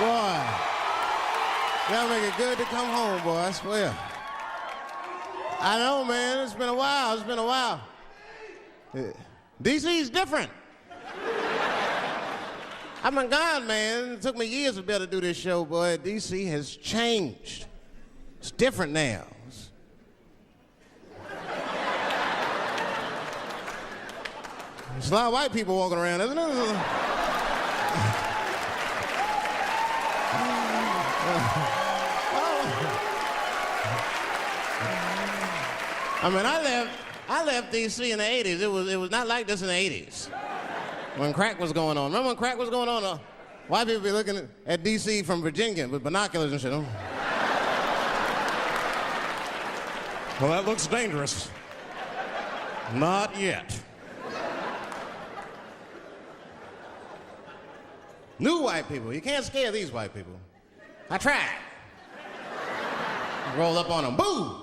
Boy, y'all make it good to come home, boy, I swear. I know, man, it's been a while. DC's different. I've been gone, man. It took me years to be able to do this show, boy. DC has changed. It's different now. There's a lot of white people walking around, isn't there? I mean, I left DC in the 80s. It was not like this in the 80s. When crack was going on. Remember when crack was going on? White people be looking at DC from Virginia with binoculars and shit. Well, that looks dangerous. Not yet. New white people. You can't scare these white people. I tried. Roll up on them. Boo!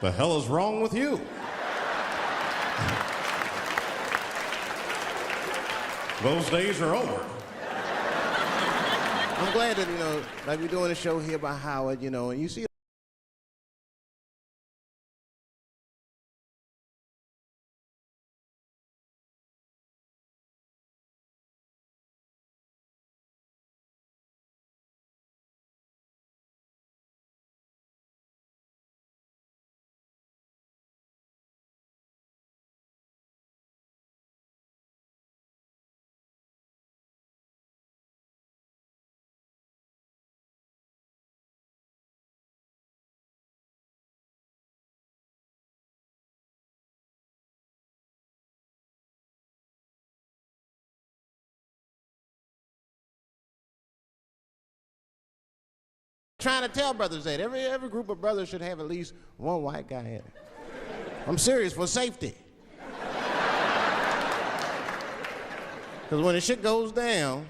The hell is wrong with you? Those days are over. I'm glad that, like we're doing a show here by Howard, and you see trying to tell brothers that every group of brothers should have at least one white guy in it. I'm serious, for safety. Because when the shit goes down,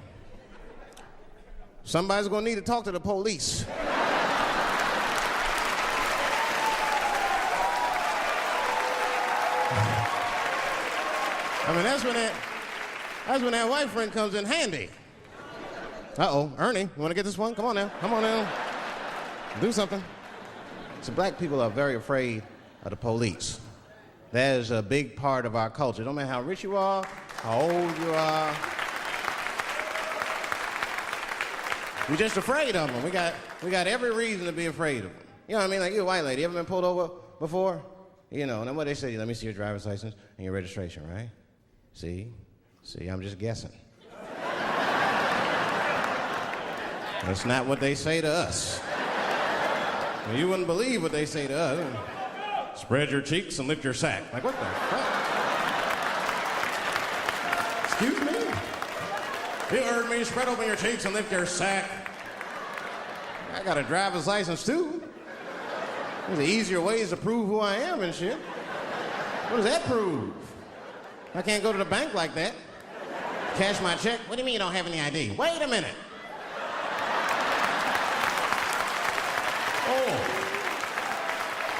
somebody's gonna need to talk to the police. I mean, that's when that white friend comes in handy. Uh-oh, Ernie, you wanna get this one? Come on now. Do something. So black people are very afraid of the police. That is a big part of our culture. No matter how rich you are, how old you are. We're just afraid of them. We got every reason to be afraid of them. You know what I mean? Like, you're a white lady. You ever been pulled over before? And then what they say, let me see your driver's license and your registration, right? See, I'm just guessing. That's not what they say to us. Well, you wouldn't believe what they say to us. Spread your cheeks and lift your sack. Like, what the fuck? Excuse me? You heard me. Spread open your cheeks and lift your sack. I got a driver's license, too. There's easier ways to prove who I am and shit. What does that prove? I can't go to the bank like that. Cash my check. What do you mean you don't have any ID? Wait a minute.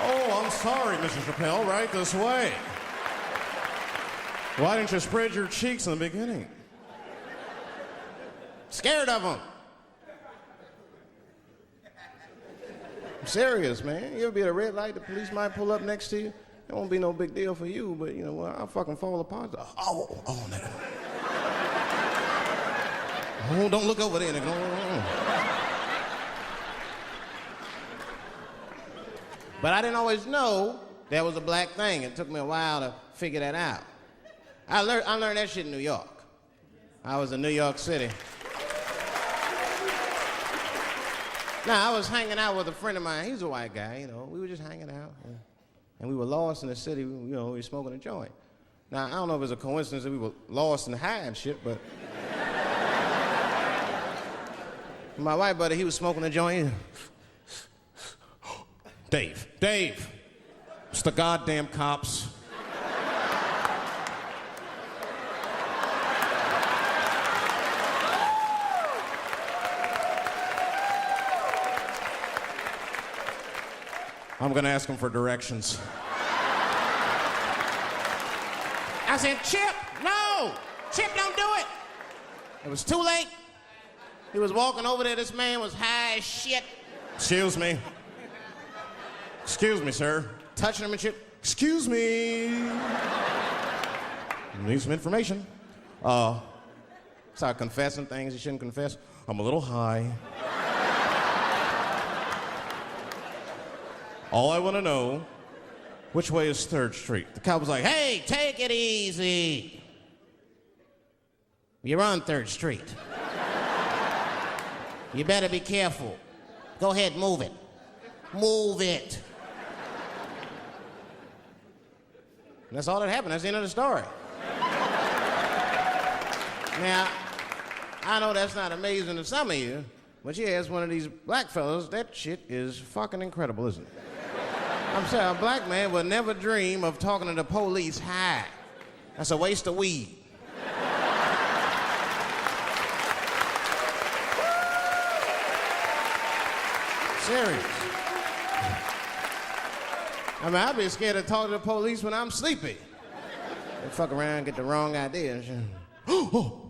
Oh, I'm sorry, Mr. Chappelle. Right this way. Why didn't you spread your cheeks in the beginning? Scared of them. I'm serious, man. You ever be at a red light, the police might pull up next to you? It won't be no big deal for you, but, I'll fucking fall apart. Oh, nigga. Oh, don't look over there, nigga. But I didn't always know that was a black thing. It took me a while to figure that out. I learned that shit in New York. I was in New York City. Now, I was hanging out with a friend of mine. He's a white guy, We were just hanging out. And we were lost in the city. We were smoking a joint. Now, I don't know if it was a coincidence that we were lost and high and shit, but... my white buddy, he was smoking a joint. Dave, it's the goddamn cops. I'm gonna ask them for directions. I said, Chip, no! Chip, don't do it! It was too late. He was walking over there. This man was high as shit. Excuse me. Excuse me, sir. Touching him and shit. Excuse me. Need some information. Start confessing things you shouldn't confess. I'm a little high. All I want to know, which way is 3rd Street? The cop was like, hey, take it easy. You're on 3rd Street. You better be careful. Go ahead, move it. Move it. And that's all that happened. That's the end of the story. Now, I know that's not amazing to some of you, but yeah, as one of these black fellas, that shit is fucking incredible, isn't it? I'm saying a black man would never dream of talking to the police high. That's a waste of weed. Serious. I mean, I'd be scared to talk to the police when I'm sleepy. They fuck around and get the wrong idea and shit. Oh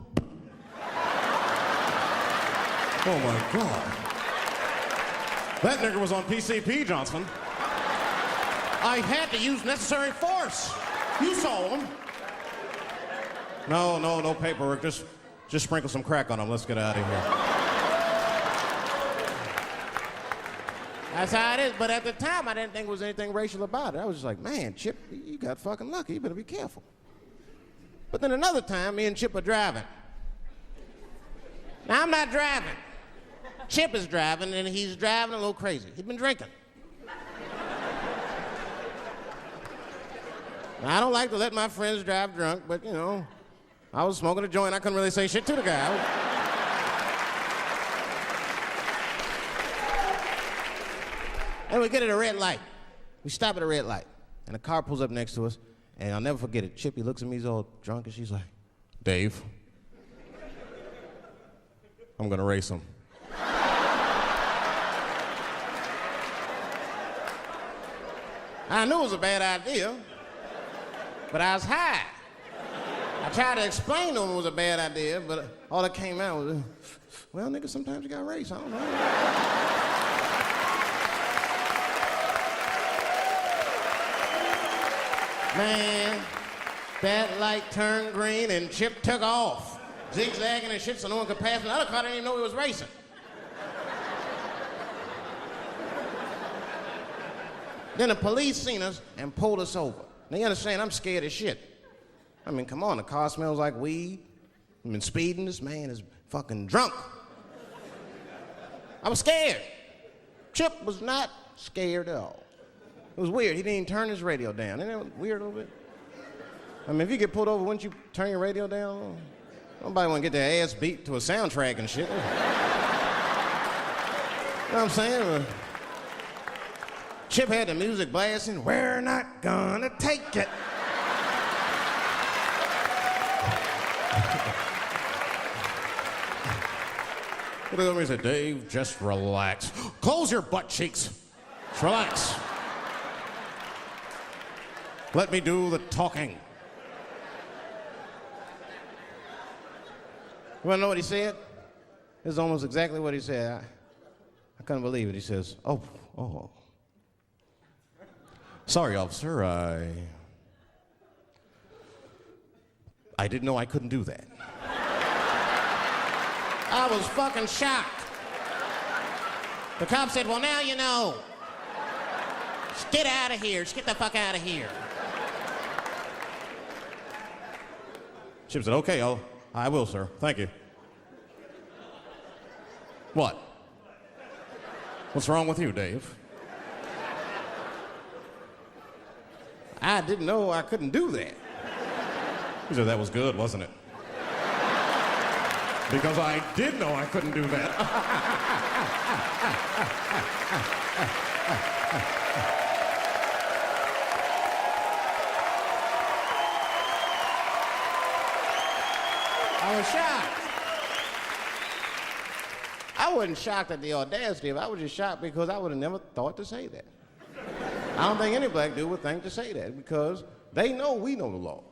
my God. That nigger was on PCP, Johnson. I had to use necessary force. You saw him. No paperwork. Just sprinkle some crack on him. Let's get out of here. That's how it is. But at the time, I didn't think there was anything racial about it. I was just like, man, Chip, you got fucking lucky. You better be careful. But then another time, me and Chip are driving. Now, I'm not driving. Chip is driving, and he's driving a little crazy. He'd been drinking. Now, I don't like to let my friends drive drunk, but, you know, I was smoking a joint. I couldn't really say shit to the guy. And we get at a red light. We stop at a red light, and a car pulls up next to us, and I'll never forget it. Chippy looks at me, he's all drunk, and she's like, Dave, I'm gonna race him. I knew it was a bad idea, but I was high. I tried to explain to him it was a bad idea, but all that came out was, well, nigga, sometimes you gotta race, I don't know. Man, that light turned green and Chip took off, zigzagging and shit so no one could pass. The other car didn't even know he was racing. Then the police seen us and pulled us over. Now you understand, I'm scared as shit. I mean, come on, the car smells like weed. I've been speeding, this man is fucking drunk. I was scared. Chip was not scared at all. It was weird. He didn't even turn his radio down. Isn't that weird a little bit? I mean, if you get pulled over, wouldn't you turn your radio down? Nobody want to get their ass beat to a soundtrack and shit. You know what I'm saying? Chip had the music blasting. We're not gonna take it. He looked at me and said, Dave, just relax. Close your butt cheeks. Just relax. Let me do the talking. You want to know what he said? This is almost exactly what he said. I couldn't believe it. He says, oh. Sorry, officer, I didn't know I couldn't do that. I was fucking shocked. The cop said, well, now you know. Just get out of here. Just get the fuck out of here. Chip said, okay, I will, sir. Thank you. What? What's wrong with you, Dave? I didn't know I couldn't do that. He said, that was good, wasn't it? Because I did know I couldn't do that. I was shocked. I wasn't shocked at the audacity of it. I was just shocked because I would have never thought to say that. I don't think any black dude would think to say that because they know we know the law.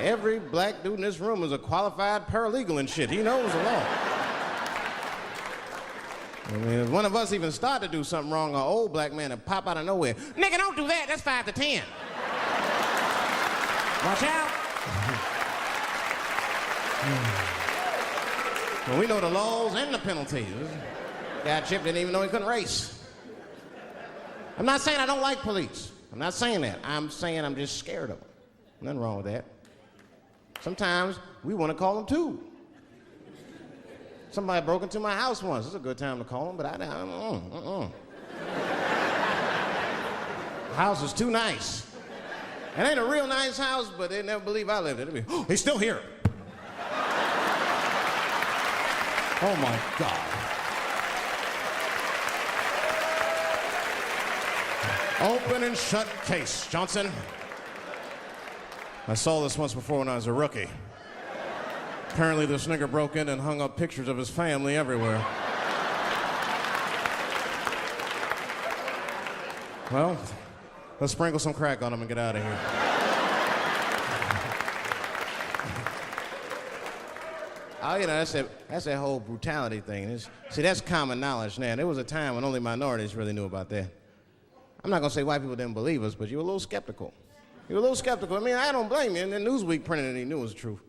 Every black dude in this room is a qualified paralegal and shit. He knows the law. I mean, if one of us even start to do something wrong, an old black man will pop out of nowhere. Nigga, don't do that. That's 5 to 10. Watch out. Well, we know the laws and the penalties. Guy Chip didn't even know he couldn't race. I'm not saying I don't like police. I'm not saying that. I'm saying I'm just scared of them. Nothing wrong with that. Sometimes we want to call them too. Somebody broke into my house once. It's a good time to call them, but I don't. The house is too nice. It ain't a real nice house, but they never believe I lived it. They'll be, oh, he's still here. Oh my God. Open and shut case, Johnson. I saw this once before when I was a rookie. Apparently this nigger broke in and hung up pictures of his family everywhere. Well, let's sprinkle some crack on him and get out of here. Oh, you know, that's that whole brutality thing. See, that's common knowledge now. There was a time when only minorities really knew about that. I'm not gonna say white people didn't believe us, but you were a little skeptical. You were a little skeptical. I mean, I don't blame you. And then Newsweek printed it and he knew it was the truth.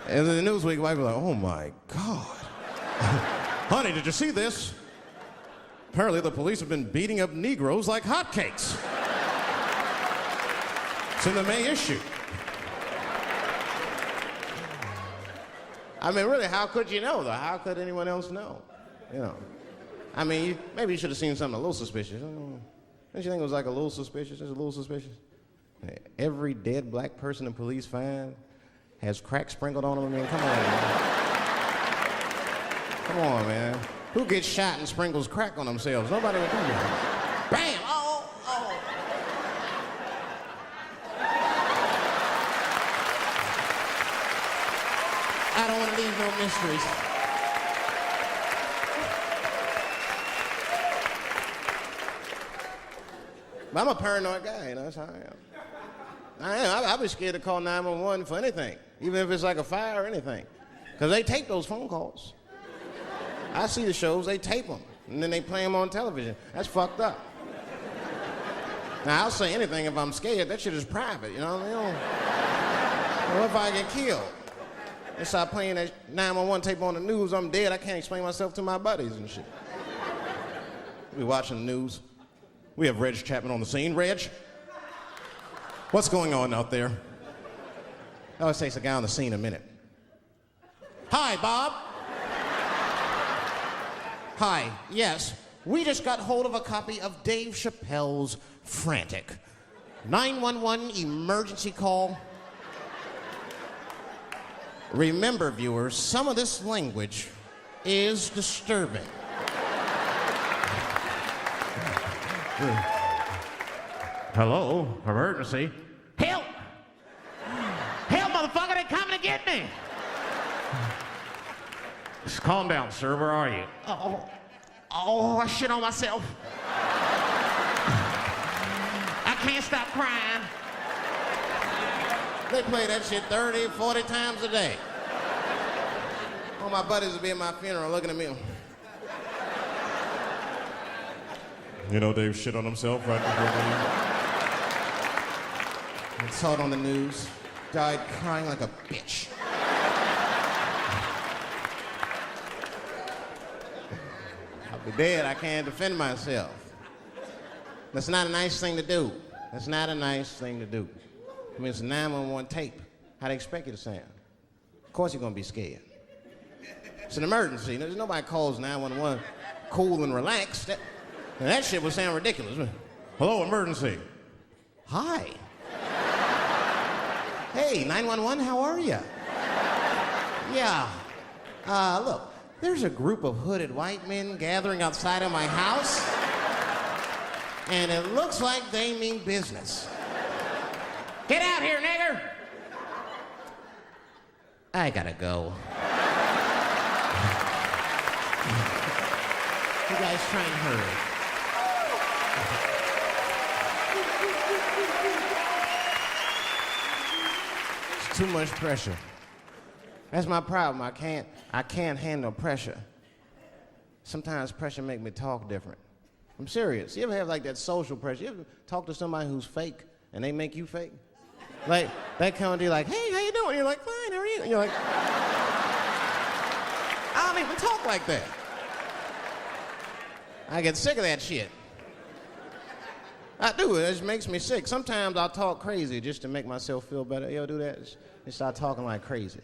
And then the Newsweek white people were like, oh my God. Honey, did you see this? Apparently the police have been beating up Negroes like hotcakes. It's in the May issue. I mean, really, how could you know, though? How could anyone else know? You know. I mean, maybe you should have seen something a little suspicious. Don't you think it was like a little suspicious? Just a little suspicious? Every dead black person the police find has crack sprinkled on them. I mean, come on, man. Come on, man. Who gets shot and sprinkles crack on themselves? Nobody would do that. Bam! Oh, oh. I don't want to leave no mysteries. But I'm a paranoid guy, you know, that's how I am. I am. I'll be scared to call 911 for anything, even if it's like a fire or anything. Because they tape those phone calls. I see the shows, they tape them, and then they play them on television. That's fucked up. Now, I'll say anything if I'm scared. That shit is private, you know what I mean? What if I get killed? They start playing that 911 tape on the news, I'm dead, I can't explain myself to my buddies and shit. We watching the news. We have Reg Chapman on the scene. Reg, what's going on out there? It always takes a guy on the scene a minute. Hi, Bob. Hi, yes, we just got hold of a copy of Dave Chappelle's Frantic. 911 emergency call. Remember, viewers, some of this language is disturbing. Hello, emergency. Help! Help, motherfucker, they're coming to get me! Just calm down, sir, where are you? Oh, I shit on myself. I can't stop crying. They play that shit 30, 40 times a day. All my buddies will be at my funeral looking at me. You know, Dave shit on himself right before I saw it on the news. Died crying like a bitch. I'll be dead. I can't defend myself. That's not a nice thing to do. That's not a nice thing to do. I mean, it's a 911 tape. How do they expect you to sound? Of course you're going to be scared. It's an emergency. There's nobody calls 911 cool and relaxed. That shit would sound ridiculous. Hello, emergency. Hi. Hey, 911, how are you? Yeah. Look, there's a group of hooded white men gathering outside of my house, and it looks like they mean business. Get out here, nigger! I gotta go. You guys try and hurry. Too much pressure. That's my problem. I can't handle pressure. Sometimes pressure make me talk different. I'm serious. You ever have like that social pressure? You ever talk to somebody who's fake and they make you fake? Like, that kind of deal, like, hey, how you doing? You're like, fine, how are you? And you're like, I don't even talk like that. I get sick of that shit. I do, it just makes me sick. Sometimes I'll talk crazy just to make myself feel better. You ever do that? Just start talking like crazy.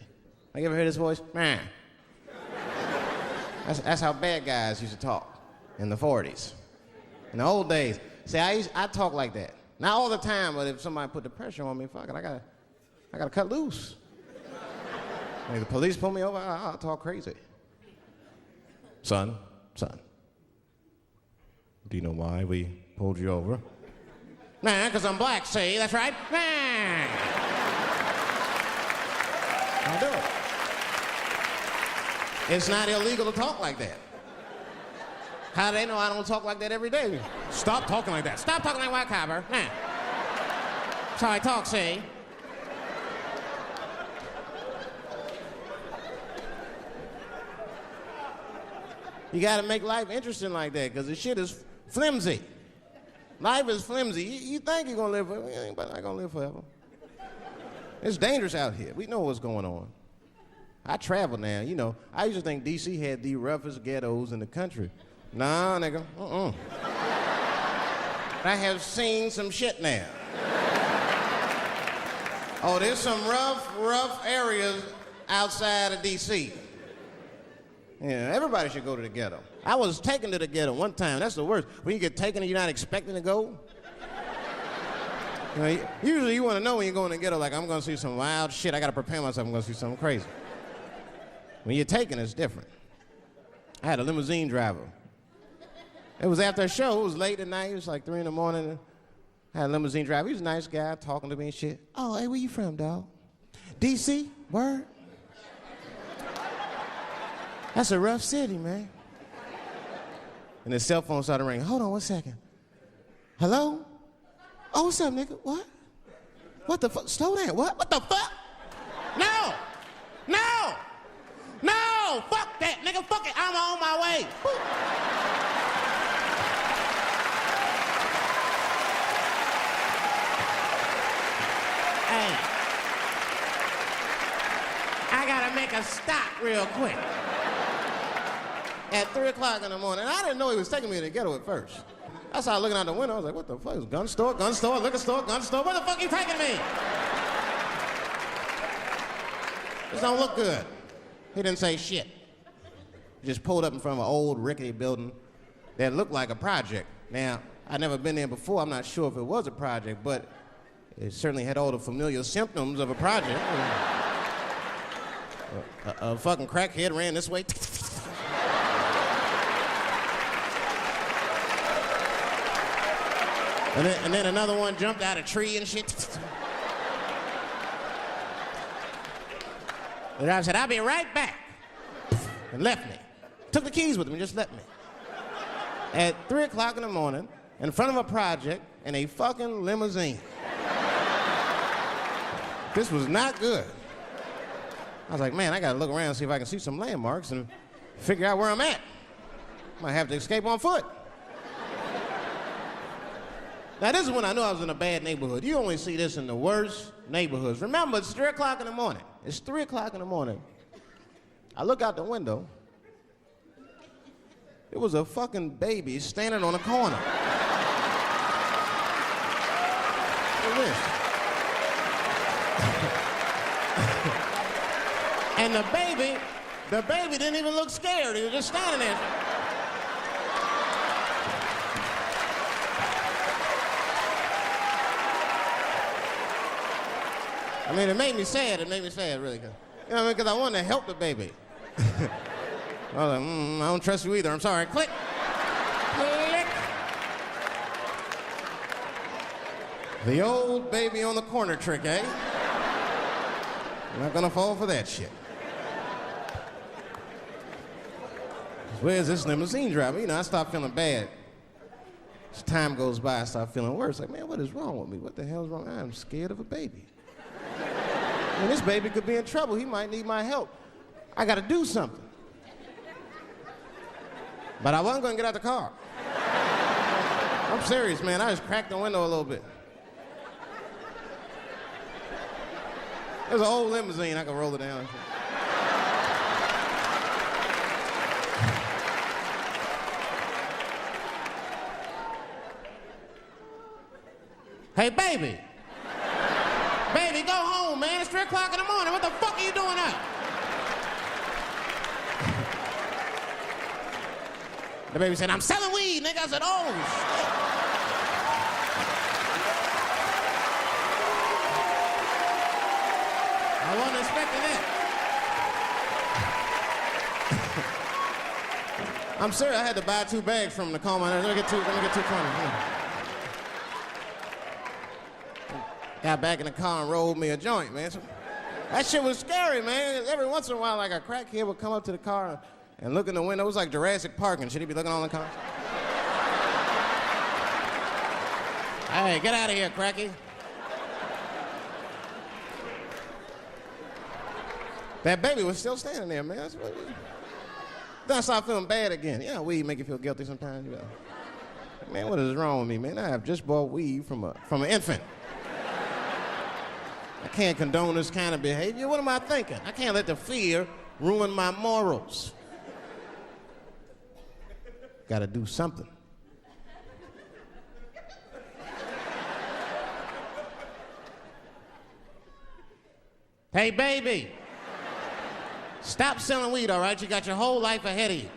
Like, you ever hear this voice? Man. That's how bad guys used to talk in the 40s. In the old days. See, I talk like that. Not all the time, but if somebody put the pressure on me, fuck it, I gotta cut loose. Like the police pull me over, I'll talk crazy. Son, do you know why we pulled you over? Nah, because I'm black, see, that's right. Nah. I'll do it. It's not illegal to talk like that. How do they know I don't talk like that every day? Stop talking like that. Stop talking like white copper. Nah. That's how I talk, see? You gotta make life interesting like that, because the shit is flimsy. Life is flimsy. You think you're gonna live forever, you ain't not gonna live forever. It's dangerous out here. We know what's going on. I travel now, you know. I used to think D.C. had the roughest ghettos in the country. Nah, nigga, I have seen some shit now. Oh, there's some rough areas outside of D.C. Yeah, everybody should go to the ghetto. I was taken to the ghetto one time. That's the worst. When you get taken and you're not expecting to go. You know, usually you want to know when you go in the ghetto, like, I'm going to see some wild shit. I got to prepare myself. I'm going to see something crazy. When you're taken, it's different. I had a limousine driver. It was after a show. It was late at night. It was like 3 in the morning. I had a limousine driver. He was a nice guy talking to me and shit. Oh, hey, where you from, dog? D.C.? Word? That's a rough city, man. And his cell phone started ringing. Hold on 1 second. Hello? Oh, what's up, nigga? What? What the fuck? Slow down. What? What the fuck? No! No! No! Fuck that, nigga. Fuck it. I'm on my way. Hey. I gotta make a stop real quick. At 3 o'clock in the morning. I didn't know he was taking me to the ghetto at first. I started looking out the window. I was like, what the fuck? It's gun store, liquor store, gun store. Where the fuck are you taking me? This don't look good. He didn't say shit. He just pulled up in front of an old rickety building that looked like a project. Now, I'd never been there before. I'm not sure if it was a project, but it certainly had all the familiar symptoms of a project. A fucking crackhead ran this way. And then another one jumped out a tree and shit. The driver said, I'll be right back. And left me. Took the keys with him and just left me. At 3 o'clock in the morning, in front of a project, in a fucking limousine. This was not good. I was like, man, I gotta look around and see if I can see some landmarks and figure out where I'm at. Might have to escape on foot. Now, this is when I knew I was in a bad neighborhood. You only see this in the worst neighborhoods. Remember, it's 3 o'clock in the morning. It's 3 o'clock in the morning. I look out the window. There was a fucking baby standing on a corner. Look at this. And the baby didn't even look scared. He was just standing there. I mean, it made me sad. It made me sad, really. You know what I mean? Because I wanted to help the baby. I was like, I don't trust you either. I'm sorry. Click. Click. The old baby on the corner trick, eh? I'm not gonna fall for that shit. Where's this limousine driver? You know, I start feeling bad. As time goes by, I start feeling worse. Like, man, what is wrong with me? What the hell's wrong? I'm scared of a baby. And this baby could be in trouble. He might need my help. I gotta do something. But I wasn't gonna get out the car. I'm serious, man. I just cracked the window a little bit. There's an old limousine. I could roll it down. Hey, baby. Baby, go home, man. It's 3 o'clock in the morning. What the fuck are you doing up? The baby said, I'm selling weed, nigga. I said, oh, shit. I wasn't expecting that. I'm serious. I had to buy 2 bags from him to calm my nerves. Let me get 220. Got back in the car and rolled me a joint, man. So, that shit was scary, man. Every once in a while, like a crackhead would come up to the car and look in the window. It was like Jurassic Park and shit. He'd be looking on the car. Hey, get out of here, cracky. That baby was still standing there, man. Then I started feeling bad again. You know, weed make you feel guilty sometimes. You know. Man, what is wrong with me, man? I have just bought weed from an infant. I can't condone this kind of behavior. What am I thinking? I can't let the fear ruin my morals. Gotta do something. Hey, baby. Stop selling weed, all right? You got your whole life ahead of you.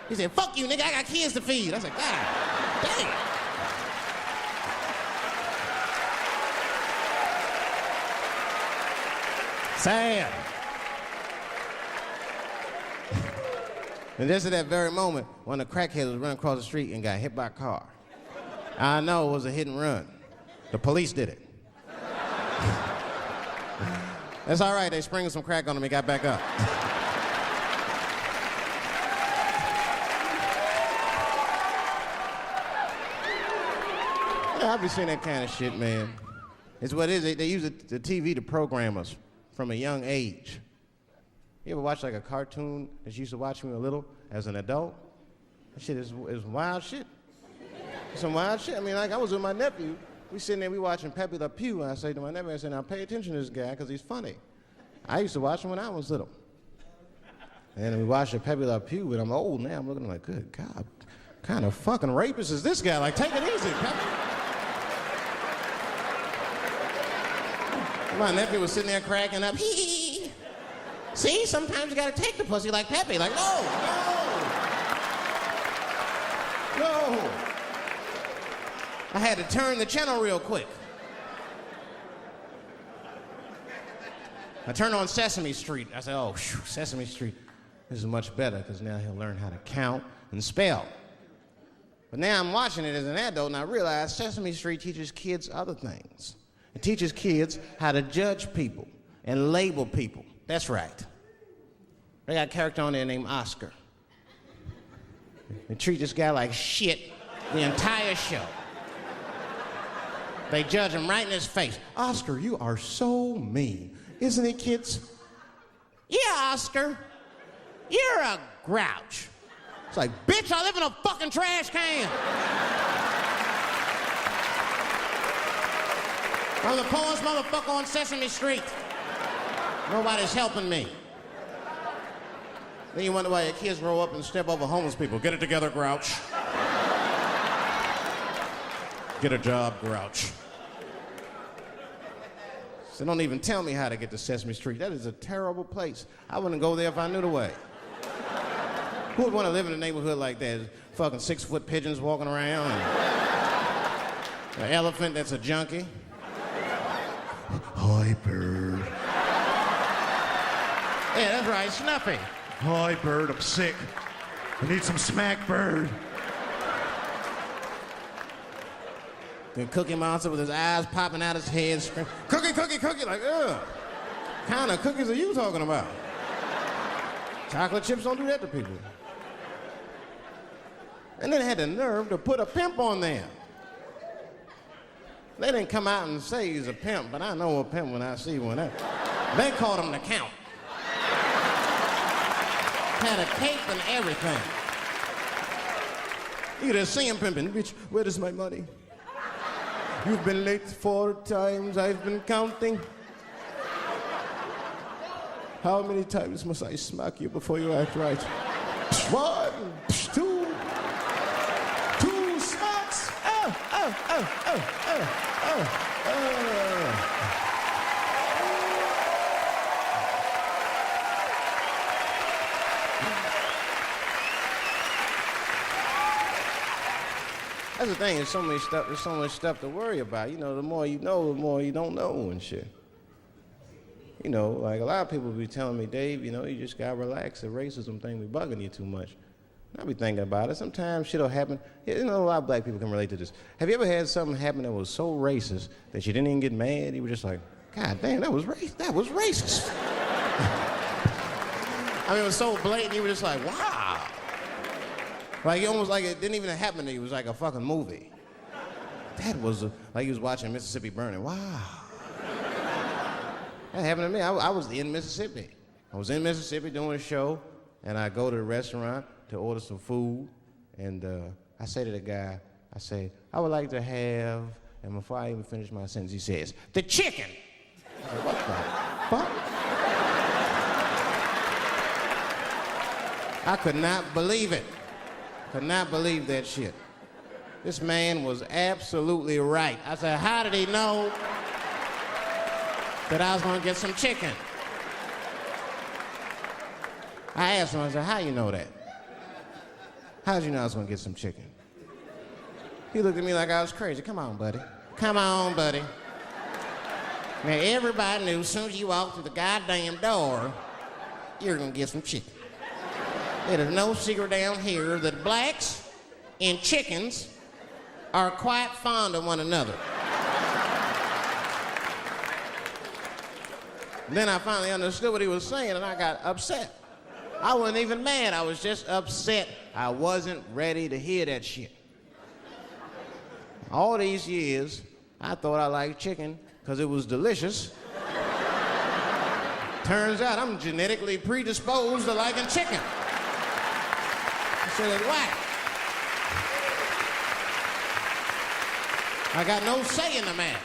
He said, fuck you, nigga. I got kids to feed. I said, God damn. Sad. And just at that very moment, one of the crackheads was running across the street and got hit by a car. I know it was a hit and run. The police did it. That's all right. They sprinkled some crack on him and got back up. Yeah, I've been seeing that kind of shit, man. It's what it is. They use the TV to program us from a young age. You ever watch like a cartoon that you used to watch when you were little as an adult? That shit is wild shit. Some wild shit. I mean, like I was with my nephew. We sitting there, we watching Pepe Le Pew, and I say to my nephew, I said, now pay attention to this guy because he's funny. I used to watch him when I was little. And we watched the Pepe Le Pew, and I'm old now. I'm looking like, good God, what kind of fucking rapist is this guy? Like, take it easy, Pepe. My nephew was sitting there cracking up. Hee. See, sometimes you gotta take the pussy like Pepe. Like, no. I had to turn the channel real quick. I turned on Sesame Street. I said, oh, Sesame Street. This is much better because now he'll learn how to count and spell. But now I'm watching it as an adult and I realize Sesame Street teaches kids other things. It teaches kids how to judge people and label people. That's right. They got a character on there named Oscar. They treat this guy like shit the entire show. They judge him right in his face. Oscar, you are so mean. Isn't it, kids? Yeah, Oscar. You're a grouch. It's like, bitch, I live in a fucking trash can. I'm the poorest motherfucker on Sesame Street. Nobody's helping me. Then you wonder why your kids grow up and step over homeless people. Get it together, grouch. Get a job, grouch. So don't even tell me how to get to Sesame Street. That is a terrible place. I wouldn't go there if I knew the way. Who would want to live in a neighborhood like that? Fucking 6-foot pigeons walking around. And an elephant that's a junkie. Hi, bird. Yeah, that's right, Snuffy. Hi, bird, I'm sick. I need some smack, bird. Then Cookie Monster with his eyes popping out his head, screaming, cookie, cookie, cookie, like, ugh. What kind of cookies are you talking about? Chocolate chips don't do that to people. And then they had the nerve to put a pimp on there. They didn't come out and say he's a pimp, but I know a pimp when I see one. They called him the Count. Had a cape and everything. You could just see him pimping. Bitch, where is my money? You've been late 4 times, I've been counting. How many times must I smack you before you act right? 1, 2, 2 smacks. Oh, oh, oh, oh, oh, oh, oh. That's the thing, there's so much stuff to worry about. You know, the more you know, the more you don't know and shit. You know, like a lot of people be telling me, Dave, you know, you just gotta relax. The racism thing be bugging you too much. And I be thinking about it. Sometimes shit'll happen. You know, a lot of black people can relate to this. Have you ever had something happen that was so racist that you didn't even get mad? You were just like, God damn, that was racist. I mean, it was so blatant, you were just like, wow. Like, almost like it didn't even happen to you. It was like a fucking movie. That was like you was watching Mississippi Burning. Wow. That happened to me. I was in Mississippi. I was in Mississippi doing a show, and I go to the restaurant to order some food, and I say to the guy, I say, I would like to have, and before I even finish my sentence, he says, the chicken. I said, what the fuck? I could not believe it. Could not believe that shit. This man was absolutely right. I said, how did he know that I was gonna get some chicken? I asked him, I said, how you know that? How did you know I was gonna get some chicken? He looked at me like I was crazy. Come on, buddy. Come on, buddy. Now, everybody knew as soon as you walked through the goddamn door, you're gonna get some chicken. There's no secret down here that blacks and chickens are quite fond of one another. Then I finally understood what he was saying, and I got upset. I wasn't even mad, I was just upset. I wasn't ready to hear that shit. All these years, I thought I liked chicken because it was delicious. Turns out I'm genetically predisposed to liking chicken. So that's why. I got no say in the matter.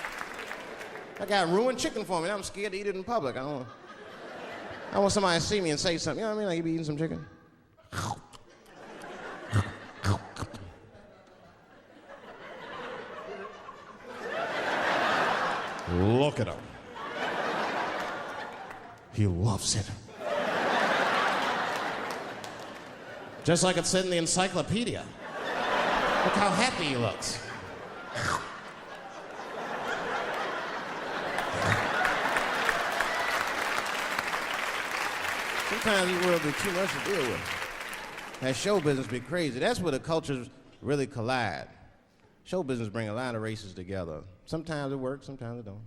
That guy ruined chicken for me. I'm scared to eat it in public. I want somebody to see me and say something. You know what I mean? Like, you be eating some chicken? Look at him. He loves it. Just like it said in the encyclopedia. Look how happy he looks. Sometimes this world be too much to deal with. That show business be crazy. That's where the cultures really collide. Show business bring a lot of races together. Sometimes it works, sometimes it don't.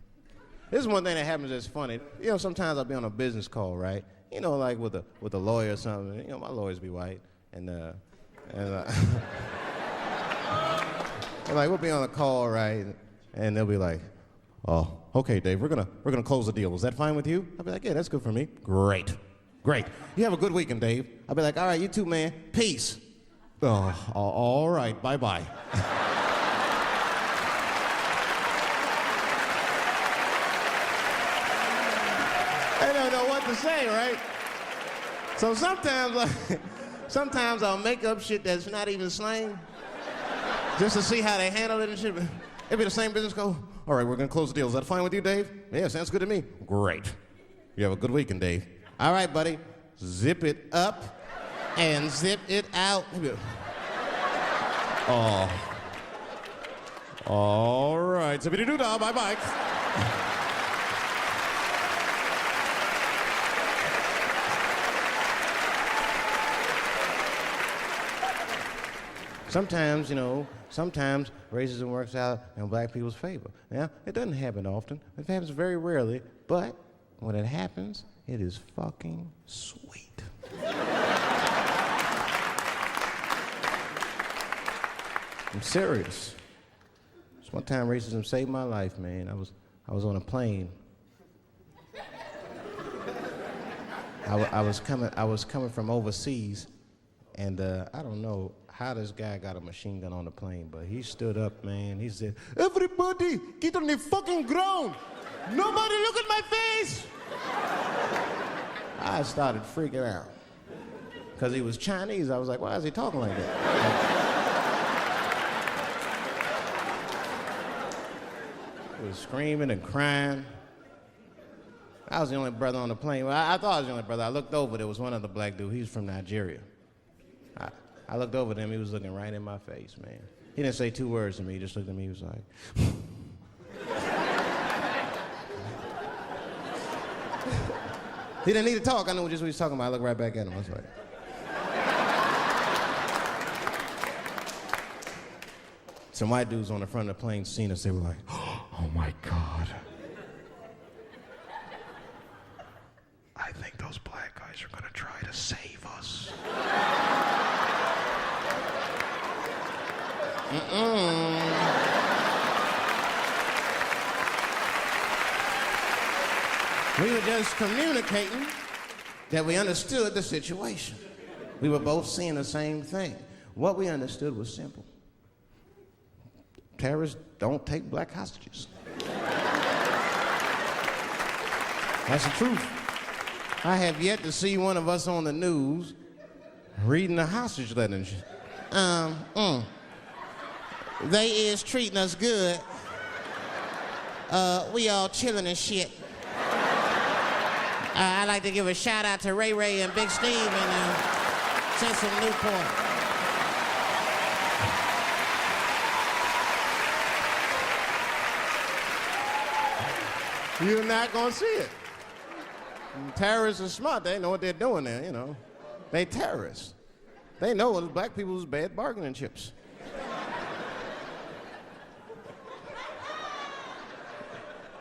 This is one thing that happens that's funny. You know, sometimes I'll be on a business call, right? You know, like with a lawyer or something. You know, my lawyers be white. And like we'll be on a call, right? And they'll be like, "Oh, okay, Dave, we're gonna close the deal. Is that fine with you?" I'll be like, "Yeah, that's good for me." Great. You have a good weekend, Dave. I'll be like, "All right, you too, man. Peace." Oh, all right, bye-bye. I don't know what to say, right? So sometimes I'll make up shit that's not even slang, just to see how they handle it and shit. It'll be the same business go, "All right, we're gonna close the deal. Is that fine with you, Dave?" "Yeah, sounds good to me." "Great. You have a good weekend, Dave." "All right, buddy. Zip it up and zip it out." Oh. All right. Zippity-doo-dah. Bye-bye. Sometimes, you know, racism works out in black people's favor. Now, it doesn't happen often. It happens very rarely, but when it happens, it is fucking sweet. I'm serious. This one time racism saved my life, man. I was on a plane. I was coming from overseas, and I don't know how this guy got a machine gun on the plane, but he stood up, man. He said, "Everybody, get on the fucking ground. Nobody look at my face." I started freaking out. Because he was Chinese, I was like, why is he talking like that? He was screaming and crying. I was the only brother on the plane. Well, I thought I was the only brother. I looked over, there was one other black dude. He was from Nigeria. I looked over at him, he was looking right in my face, man. He didn't say two words to me, he just looked at me, he was like... He didn't need to talk, I knew just what he was talking about. I looked right back at him, I was like... Some white dudes on the front of the plane seen us, they were like, "Oh my God. I think those black guys are gonna try to save us." We were just communicating that we understood the situation. We were both seeing the same thing. What we understood was simple. Terrorists don't take black hostages. That's the truth. I have yet to see one of us on the news reading a hostage letter and shit. They is treating us good. We all chilling and shit. I'd like to give a shout out to Ray Ray and Big Steve and Central Newport. You're not gonna see it. Terrorists are smart, they know what they're doing there, you know. They terrorists. They know black people's bad bargaining chips.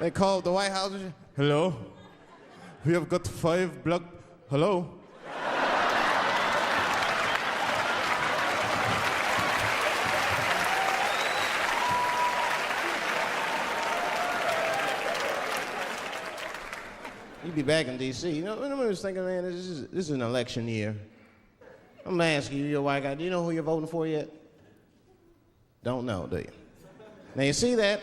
They called the White House and said, "Hello? We have got 5 black, hello?" You'd be back in D.C. You know, I was thinking, man, this is an election year. I'm gonna ask you, you're a white guy, do you know who you're voting for yet? Don't know, do you? Now you see that?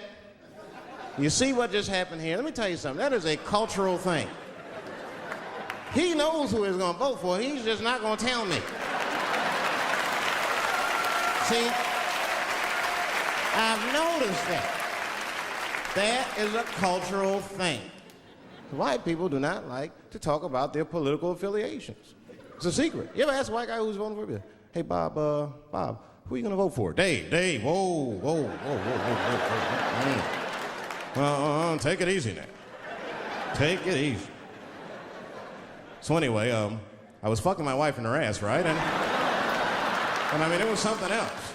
You see what just happened here? Let me tell you something, that is a cultural thing. He knows who he's gonna vote for, he's just not gonna tell me. See, I've noticed that. That is a cultural thing. White people do not like to talk about their political affiliations. It's a secret. You ever ask a white guy who's voting for you? "Hey, Bob, who are you gonna vote for?" Dave, whoa. Well, take it easy now. Take it easy. So anyway, I was fucking my wife in her ass, right? And I mean, it was something else.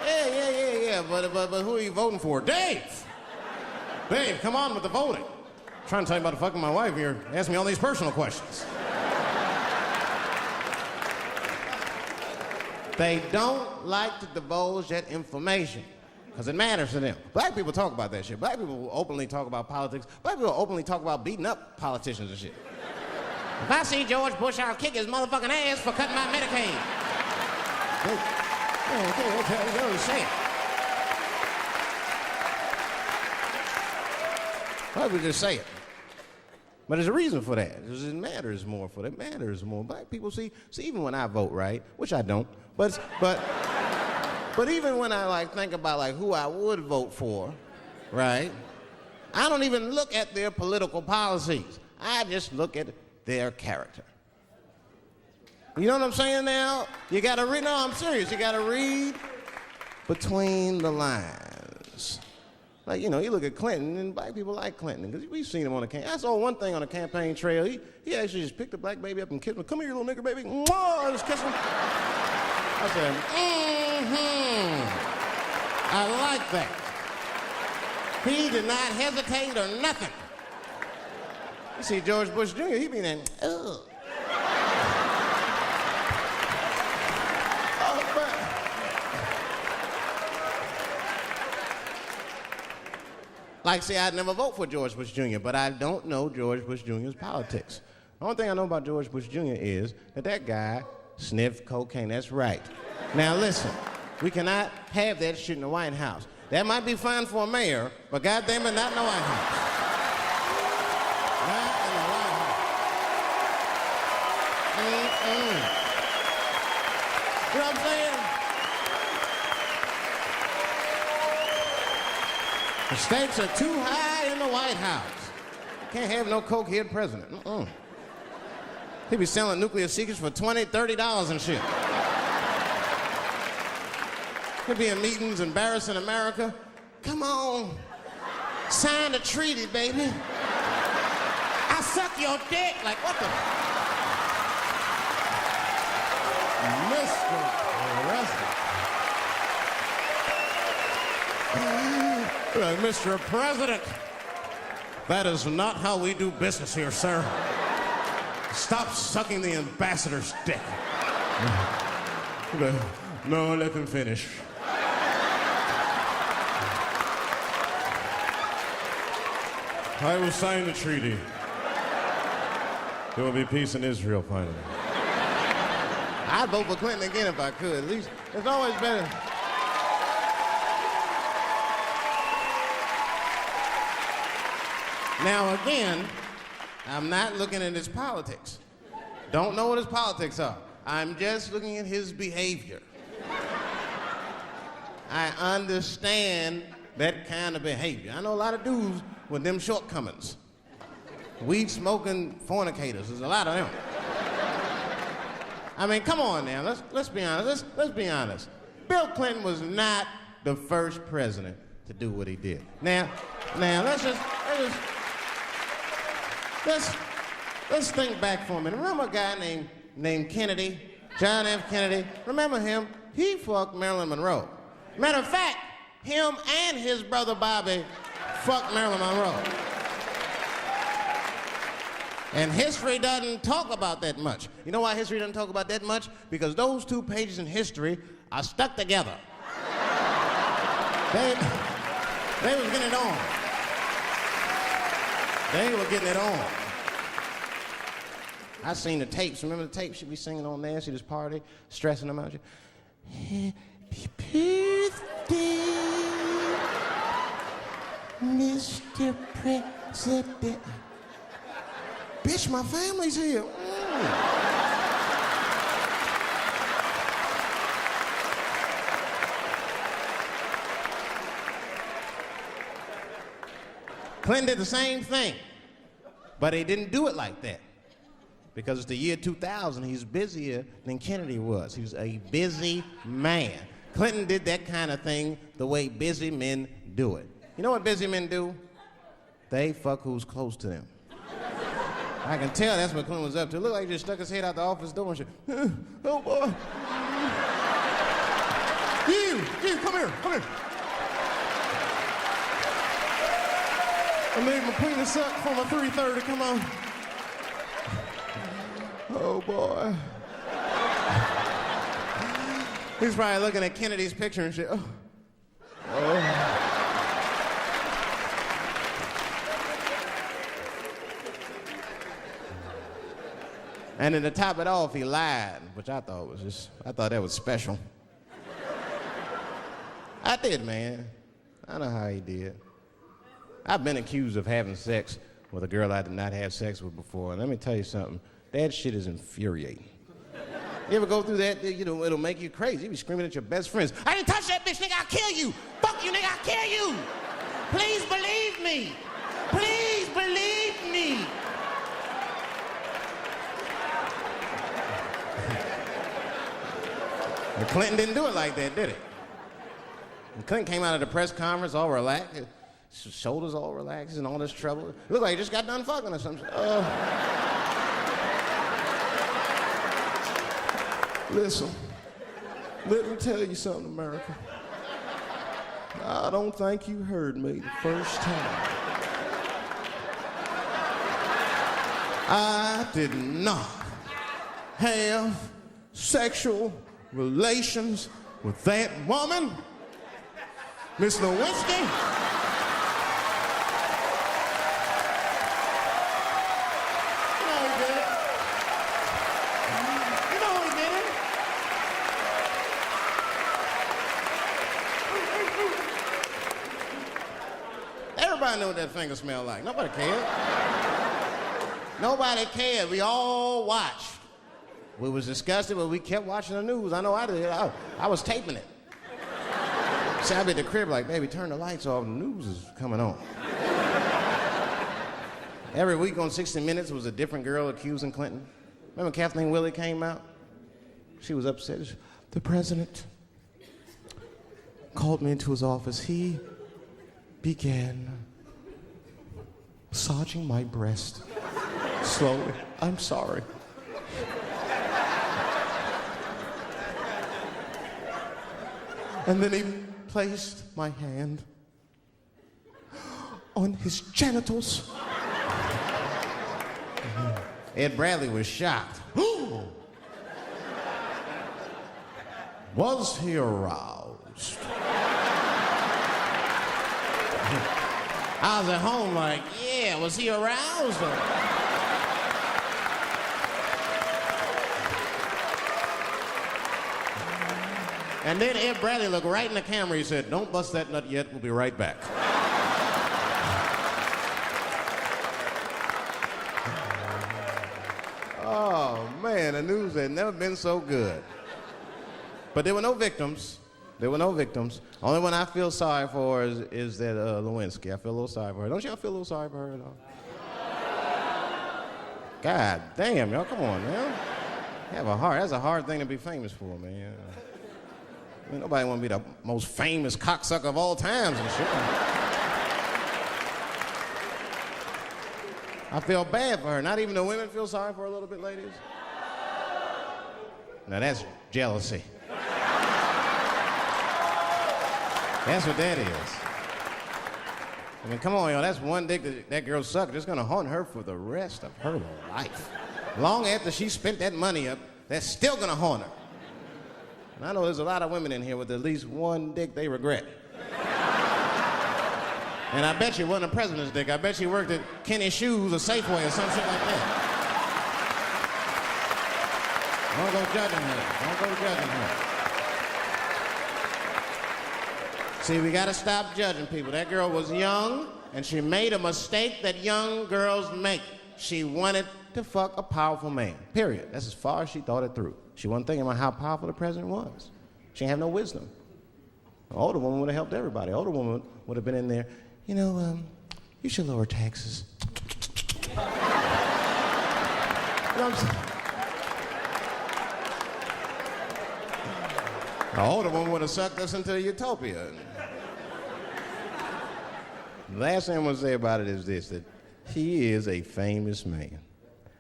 Yeah, but who are you voting for? Dave, come on with the voting. I'm trying to tell you about fucking my wife, and you're asking me all these personal questions. They don't like to divulge that information because it matters to them. Black people talk about that shit. Black people will openly talk about politics. Black people will openly talk about beating up politicians and shit. If I see George Bush, I'll kick his motherfucking ass for cutting my Medicaid. Okay, you say it. Why would we just say it? But there's a reason for that. Because it matters more for them. It matters more. Black people see even when I vote, right? Which I don't. But even when I think about who I would vote for, right? I don't even look at their political policies. I just look at their character. You know what I'm saying now? You gotta read, no, I'm serious. You gotta read between the lines. You look at Clinton, and black people like Clinton, because we've seen him on the campaign. I saw one thing on the campaign trail. He actually just picked a black baby up and kissed him. "Come here, little nigger baby." Mwah, just kiss him. I said, I like that. He did not hesitate or nothing. You see George Bush Jr., he be there, ugh. See, I'd never vote for George Bush Jr., but I don't know George Bush Jr.'s politics. The only thing I know about George Bush Jr. is that guy sniffed cocaine. That's right. Now listen, we cannot have that shit in the White House. That might be fine for a mayor, but goddamn it, not in the White House. Not in the White House. You know what I'm saying? The stakes are too high in the White House. Can't have no cokehead president. He be selling nuclear secrets for $20, $30 and shit. He'll be in meetings embarrassing America. Come on, sign the treaty, baby. I suck your dick. Like, what the? Mr. President. Like, Mr. President, that is not how we do business here, sir. Stop sucking the ambassador's dick. No, let him finish. I will sign the treaty. There will be peace in Israel finally. I'd vote for Clinton again if I could. At least it's always better. Now again, I'm not looking at his politics. Don't know what his politics are. I'm just looking at his behavior. I understand that kind of behavior. I know a lot of dudes with them shortcomings. Weed-smoking fornicators, there's a lot of them. I mean, come on now, let's be honest. Let's be honest. Bill Clinton was not the first president to do what he did. Now, let's think back for a minute. Remember a guy named Kennedy, John F. Kennedy? Remember him? He fucked Marilyn Monroe. Matter of fact, him and his brother Bobby fucked Marilyn Monroe. And history doesn't talk about that much. You know why history doesn't talk about that much? Because those two pages in history are stuck together. They was getting it on. They were getting it on. I seen the tapes. Remember the tapes? She'd be singing on there. See this party, stressing them out. Happy birthday, Mr. President. Bitch, my family's here. Clinton did the same thing, but he didn't do it like that. Because it's the year 2000, he's busier than Kennedy was. He was a busy man. Clinton did that kind of thing the way busy men do it. You know what busy men do? They fuck who's close to them. I can tell that's what Clinton was up to. Look like he just stuck his head out the office door and shit. Oh, boy. You, come here. I made my penis suck for my 3:30, come on. Oh, boy. He's probably looking at Kennedy's picture and shit. Oh. And then to top it off, he lied, which I thought that was special. I did, man. I know how he did. I've been accused of having sex with a girl I did not have sex with before, and let me tell you something. That shit is infuriating. You ever go through that? You know, it'll make you crazy. You be screaming at your best friends. I didn't touch that bitch, nigga, I'll kill you. Fuck you, nigga, I'll kill you. Please believe me. Please believe me. But Clinton didn't do it like that, did he? And Clinton came out of the press conference all relaxed, his shoulders all relaxed and all this trouble. It looked like he just got done fucking or something. Listen, let me tell you something, America. I don't think you heard me the first time. I did not have sexual relations with that woman, Miss Lewinsky. No, he didn't. knew what that finger smelled like. Nobody cared. Nobody cared. We all watched. We was disgusted, but we kept watching the news. I know I did. I was taping it. See, I'd be at the crib like, baby, turn the lights off. The news is coming on. Every week on 60 Minutes was a different girl accusing Clinton. Remember Kathleen Willey came out? She was upset. The president called me into his office. He began massaging my breast slowly. I'm sorry. And then he placed my hand on his genitals. Ed Bradley was shocked. Was he aroused? I was at home like, yeah, was he aroused? And then Ed Bradley looked right in the camera. He said, don't bust that nut yet. We'll be right back. Oh, man, the news had never been so good. But there were no victims. There were no victims. Only one I feel sorry for is that Lewinsky. I feel a little sorry for her. Don't y'all feel a little sorry for her at all? God damn, y'all, come on, man. You have a heart. That's a hard thing to be famous for, man. I mean, nobody want to be the most famous cocksucker of all times and shit. I feel bad for her. Not even the women feel sorry for her a little bit, ladies? Now that's jealousy. That's what that is. I mean, come on, y'all. That's one dick that girl sucked. It's gonna haunt her for the rest of her life. Long after she spent that money up, that's still gonna haunt her. And I know there's a lot of women in here with at least one dick they regret. And I bet you it wasn't a president's dick. I bet you worked at Kenny Shoes or Safeway or some shit like that. Don't go judging her. Don't go judging her. See, we gotta stop judging people. That girl was young, and she made a mistake that young girls make. She wanted to fuck a powerful man, period. That's as far as she thought it through. She wasn't thinking about how powerful the president was. She didn't have no wisdom. An older woman would have helped everybody. An older woman would have been in there, you know, you should lower taxes. You know what I'm saying? An older woman would have sucked us into utopia. The last thing I'm going to say about it is this, that he is a famous man.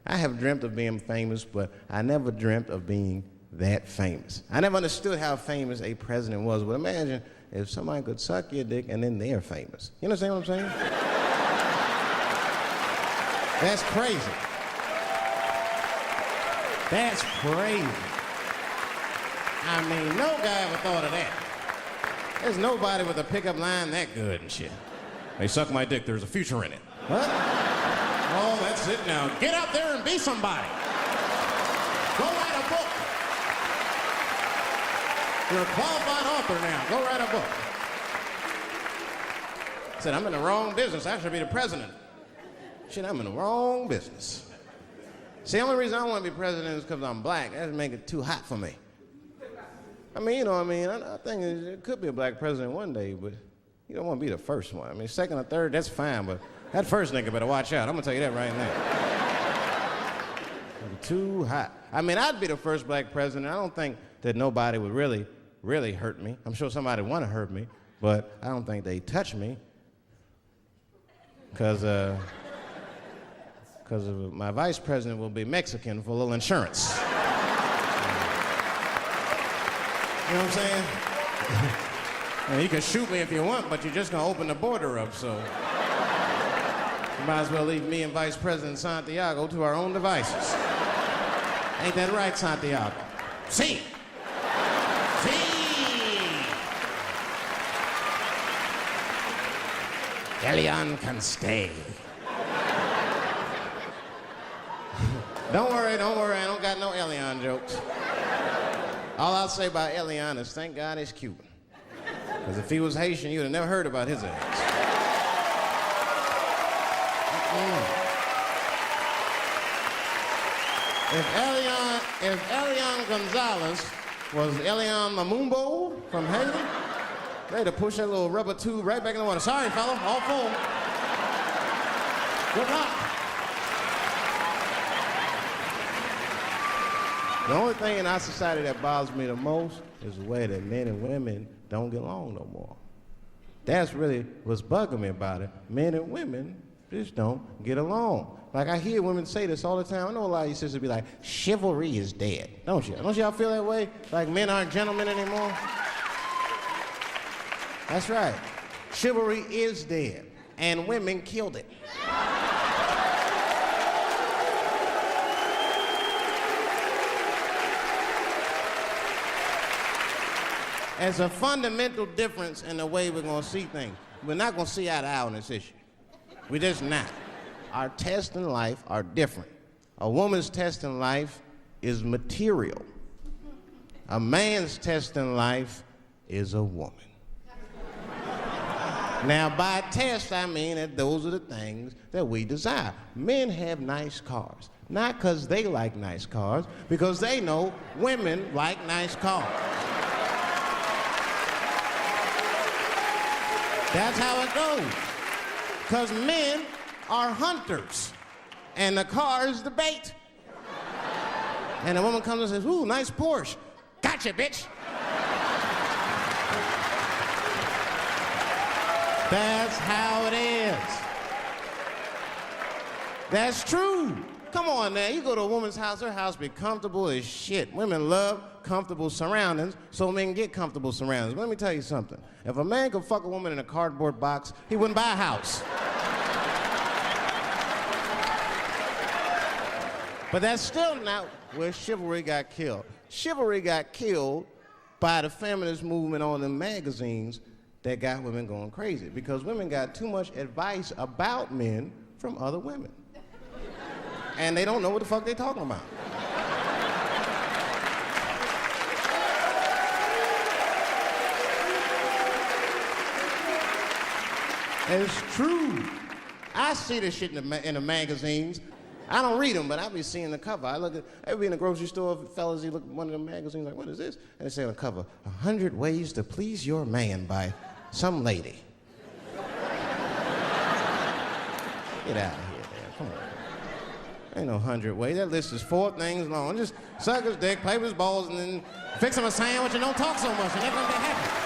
I have dreamt of being famous, but I never dreamt of being that famous. I never understood how famous a president was, but imagine if somebody could suck your dick and then they're famous. You understand what I'm saying? That's crazy. That's crazy. I mean, no guy ever thought of that. There's nobody with a pickup line that good and shit. They suck my dick, there's a future in it. What? Oh, that's it now. Get out there and be somebody. Go write a book. You're a qualified author now. Go write a book. I said, I'm in the wrong business. I should be the president. Shit, I'm in the wrong business. See, the only reason I want to be president is because I'm black. That would make it too hot for me. I mean, you know what I mean? I think it could be a black president one day, but you don't want to be the first one. I mean, second or third, that's fine, but that first nigga better watch out. I'm going to tell you that right now. It'd be too hot. I mean, I'd be the first black president. I don't think that nobody would really hurt me. I'm sure somebody would want to hurt me, but I don't think they'd touch me because my vice president will be Mexican for a little insurance. You know what I'm saying? You can shoot me if you want, but you're just going to open the border up, so you might as well leave me and Vice President Santiago to our own devices. Ain't that right, Santiago? See? Elian can stay. Don't worry, I don't got no Elian jokes. All I'll say about Elian is thank God he's Cuban. Because if he was Haitian, you'd have never heard about his ass. If Elian Gonzalez was Elian Mamumbo from Haiti, they'd have pushed that little rubber tube right back in the water. Sorry, fella, all full. Good luck. The only thing in our society that bothers me the most is the way that men and women don't get along no more. That's really what's bugging me about it. Men and women just don't get along. Like, I hear women say this all the time. I know a lot of you sisters be like, chivalry is dead. Don't you? Don't y'all feel that way? Like men aren't gentlemen anymore? That's right. Chivalry is dead, and women killed it. There's a fundamental difference in the way we're gonna see things. We're not gonna see eye to eye on this issue. We're just not. Our tests in life are different. A woman's test in life is material. A man's test in life is a woman. Now, by test, I mean that those are the things that we desire. Men have nice cars, not because they like nice cars, because they know women like nice cars. That's how it goes. Because men are hunters, and the car is the bait. And a woman comes and says, ooh, nice Porsche. Gotcha, bitch. That's how it is. That's true. Come on now, you go to a woman's house, her house be comfortable as shit. Women love comfortable surroundings, so men get comfortable surroundings. But let me tell you something. If a man could fuck a woman in a cardboard box, he wouldn't buy a house. But that's still not where chivalry got killed. Chivalry got killed by the feminist movement on the magazines that got women going crazy, because women got too much advice about men from other women. And they don't know what the fuck they're talking about. It's true. I see this shit in the magazines. I don't read them, but I be seeing the cover. I be in the grocery store, fellas, you look at one of the magazines, like, what is this? And they say on the cover, 100 Ways to Please Your Man by some lady. Get out of here, man. Come on. Ain't no 100 ways. That list is 4 things long. Just suck his dick, play with his balls, and then fix him a sandwich and don't talk so much, and everything will be happy.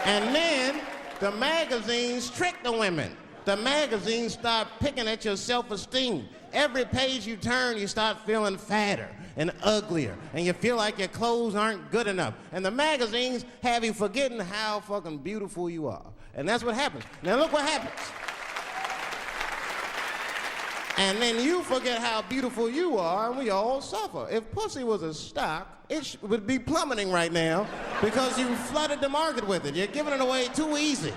And then the magazines trick the women. The magazines start picking at your self-esteem. Every page you turn, you start feeling fatter and uglier, and you feel like your clothes aren't good enough. And the magazines have you forgetting how fucking beautiful you are. And that's what happens. Now look what happens. And then you forget how beautiful you are, and we all suffer. If pussy was a stock, it would be plummeting right now because you flooded the market with it. You're giving it away too easy.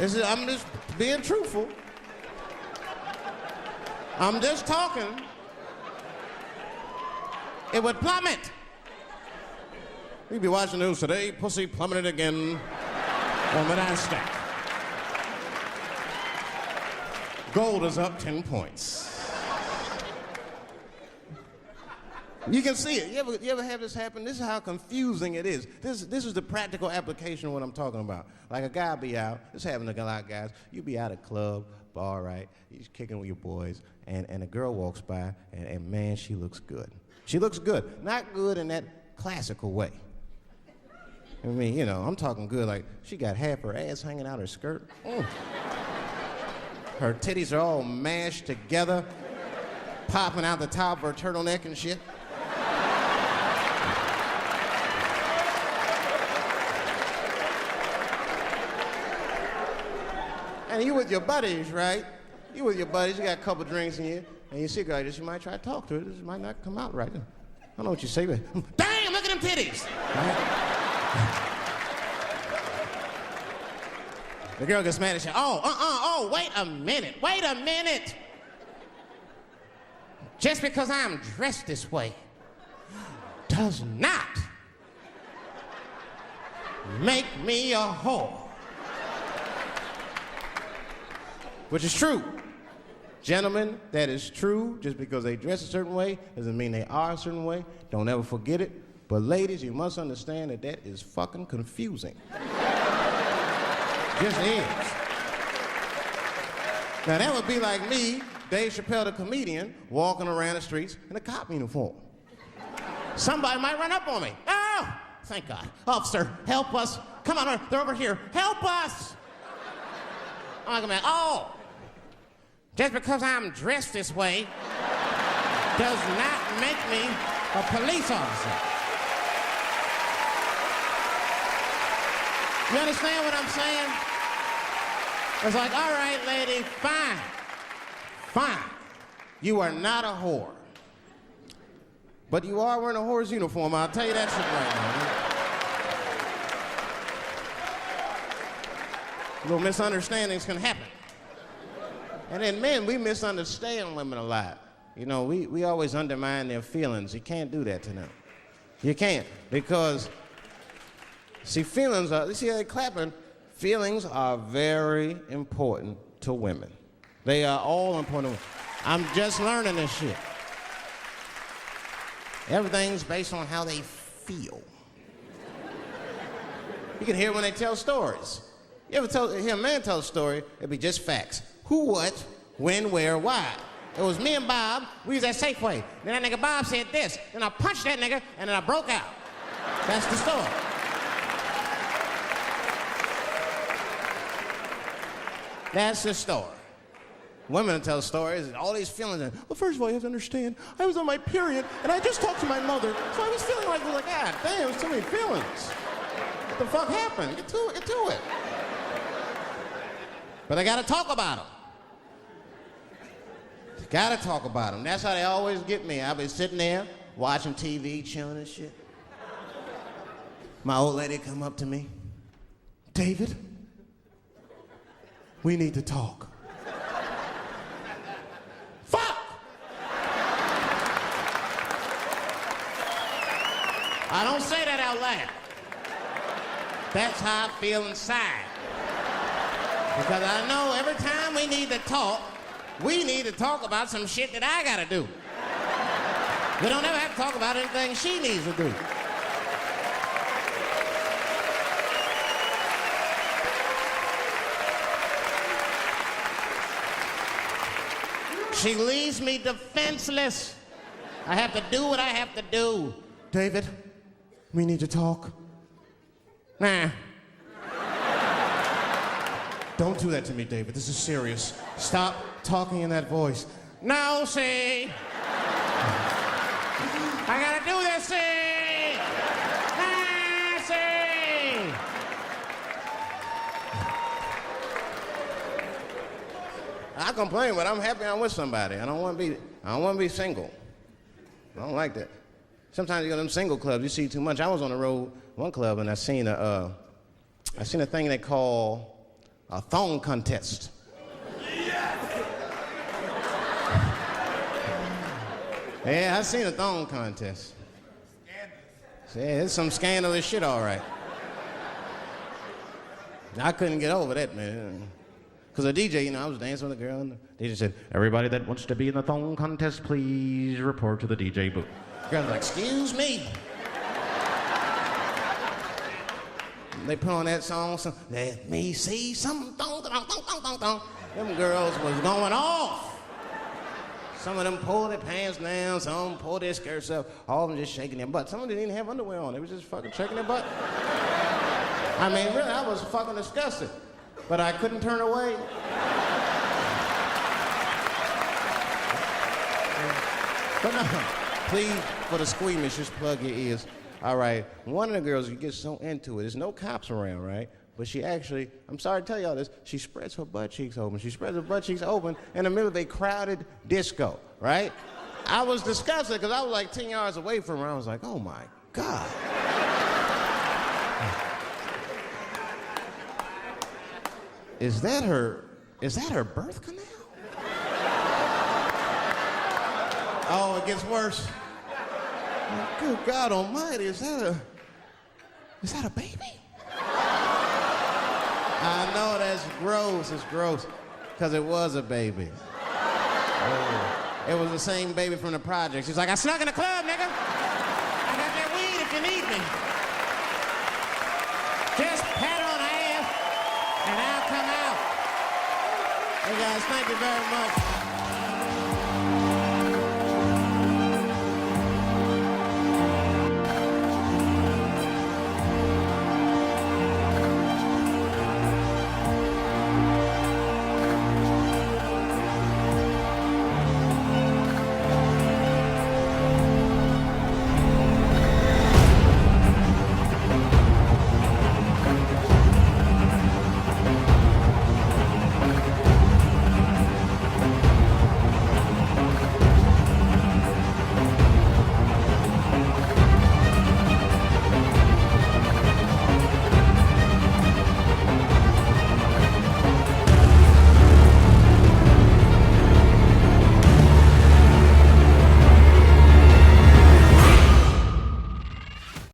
I'm just being truthful. I'm just talking. It would plummet. We'd be watching the news today. Pussy plummeted again on the NASDAQ. Gold is up 10 points. You can see it. You ever have this happen? This is how confusing it is. This is the practical application of what I'm talking about. Like a guy be out, this happens to a lot of guys, you be out at a club, bar, right? You're kicking with your boys, and a girl walks by, and man, she looks good. She looks good. Not good in that classical way. I mean, you know, I'm talking good like she got half her ass hanging out her skirt. Her titties are all mashed together, popping out the top of her turtleneck and shit. And you with your buddies, right? You with your buddies, you got a couple drinks in you, and you see a girl like this, you might try to talk to her. This might not come out right. I don't know what you say, but damn, look at them titties! Right? The girl gets mad and says, oh, wait a minute. just because I'm dressed this way does not make me a whore. Which is true. Gentlemen, that is true. Just because they dress a certain way doesn't mean they are a certain way. Don't ever forget it. But ladies, you must understand that that is fucking confusing. Just is. Now that would be like me, Dave Chappelle, the comedian, walking around the streets in a cop uniform. Somebody might run up on me. Oh, thank God. Officer, help us. Come on, they're over here. Help us. I'm like, oh, just because I'm dressed this way does not make me a police officer. You understand what I'm saying? It's like, all right, lady, fine. Fine. You are not a whore. But you are wearing a whore's uniform, I'll tell you that shit right now. Little misunderstandings can happen. And then men, we misunderstand women a lot. You know, we always undermine their feelings. You can't do that to them. You can't, because, see, feelings are, you see how they're clapping? Feelings are very important to women. They are all important to women. I'm just learning this shit. Everything's based on how they feel. You can hear when they tell stories. You ever hear a man tell a story, it'd be just facts. Who, what, when, where, why. It was me and Bob, we was at Safeway. Then that nigga Bob said this, then I punched that nigga, and then I broke out. That's the story. That's the story. Women tell stories, all these feelings. And, well, first of all, you have to understand, I was on my period, and I just talked to my mother, so I was feeling like, God damn, it was too many feelings. What the fuck happened? Get to it. But I gotta talk about them. Gotta talk about them. That's how they always get me. I'll be sitting there, watching TV, chilling and shit. My old lady come up to me. David, we need to talk. Fuck! I don't say that out loud. That's how I feel inside. Because I know every time we need to talk about some shit that I gotta do. We don't ever have to talk about anything she needs to do. She leaves me defenseless. I have to do what I have to do. David, we need to talk. Nah. Don't do that to me, David. This is serious. Stop talking in that voice. No, see. I gotta do this, see. Ah, see. I complain, but I'm happy I'm with somebody. I don't want to be single. I don't like that. Sometimes you go to them single clubs, you see too much. I was on the road, one club, and I seen a thing they call a thong contest. Yeah, I seen a thong contest. Yeah, it's some scandalous shit, all right. I couldn't get over that, man. Because the DJ, you know, I was dancing with a girl, and the DJ said, everybody that wants to be in the thong contest, please report to the DJ booth. The girl was like, excuse me. They put on that song, let me see some thong, thong, thong, thong, thong, thong. Them girls was going off. Some of them pulled their pants down, some of them pulled their skirts up, all of them just shaking their butt. Some of them didn't even have underwear on, they was just fucking shaking their butt. I mean, really, I was fucking disgusted. But I couldn't turn away. But no, please, for the squeamish, just plug your ears. All right, one of the girls, you get so into it, there's no cops around, right? But she actually, I'm sorry to tell y'all this, she spreads her butt cheeks open. She spreads her butt cheeks open in the middle of a crowded disco, right? I was disgusted because I was like 10 yards away from her. I was like, oh my God. Is that her birth canal? Oh, it gets worse. Good God Almighty, is that a baby? I know that's gross. It's gross, because it was a baby. Oh. It was the same baby from the project. She's like, I snuck in the club, nigga. I got that weed if you need me. Just pat on the ass, and I'll come out. Hey guys, thank you very much.